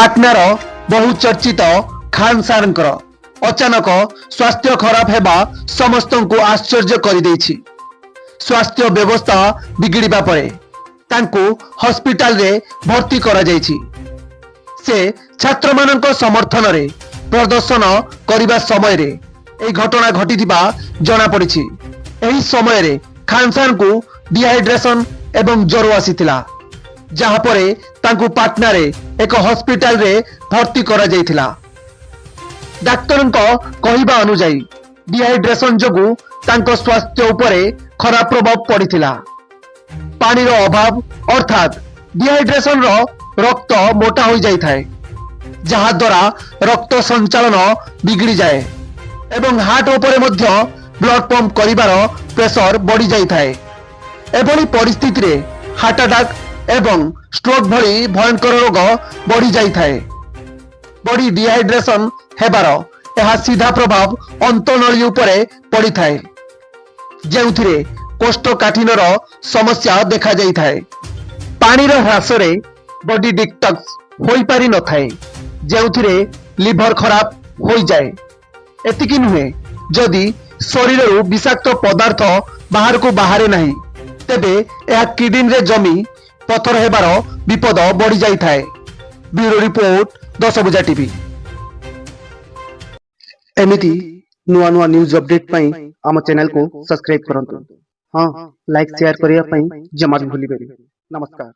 पाटनार बहुचर्चित खान सारंकर अचानक स्वास्थ्य खराब हेबा समस्त को आश्चर्य कर देछि। स्वास्थ्य व्यवस्था बिगड़िबा परे तांको हॉस्पिटल रे भर्ती करा जायछि। से छात्र मानक समर्थन रे प्रदर्शन करिबा समय रे ए घटना घटिथिबा जणा पड़िछि। एही समय रे खान सार को डिहाइड्रेशन एवं ज्वर आसीथिला, जहाँ परे तांको पाटना रे एक हॉस्पिटल रे भर्ती करा जायथिला। डाक्टर कहिबा अनुसार डिहाइड्रेशन जोगु तांको स्वास्थ्य उपरे खराब प्रभाव पड़िथिला। पानी रो अभाव अर्थात डिहाइड्रेशन रो रक्त मोटा हो जाय थाए, जहाँ द्वारा रक्त संचालन बिगड़ी जाए एवं हार्ट उपरे मध्य ब्लड पंप करिवार प्रेशर बढ़ी जाय थाए। एभली परिस्थिति रे हार्ट अटैक एवं स्ट्रोक भली भयंकर रोग बढ़ी जाय थाए। बॉडी डिहाइड्रेशन हेबार यह सीधा प्रभाव अंतनळी उपरे पड़ी थाए, जेउथिरे कोष्ठकाठिन्यर समस्या देखा जाय थाए। पानी रो ह्रास रे बॉडी डिटॉक्स होई पारि न थाए, जेउथिरे लिवर खराब होई जाए। एतिकी नुहे, जदि शरीर विषाक्त पदार्थ बाहर को बाहरे नहीं, तेबे यह किडनी रे जमी पथर हेबार विपद बढ़ी जाय थाए। ब्यूरो रिपोर्ट 10 भुजा टीवी। एमिति नुआ नुआ न्यूज अपडेट पई आम चैनल को सब्सक्राइब करंतु। हां, लाइक शेयर करिया पई जमा भी भूली बेनी। नमस्कार।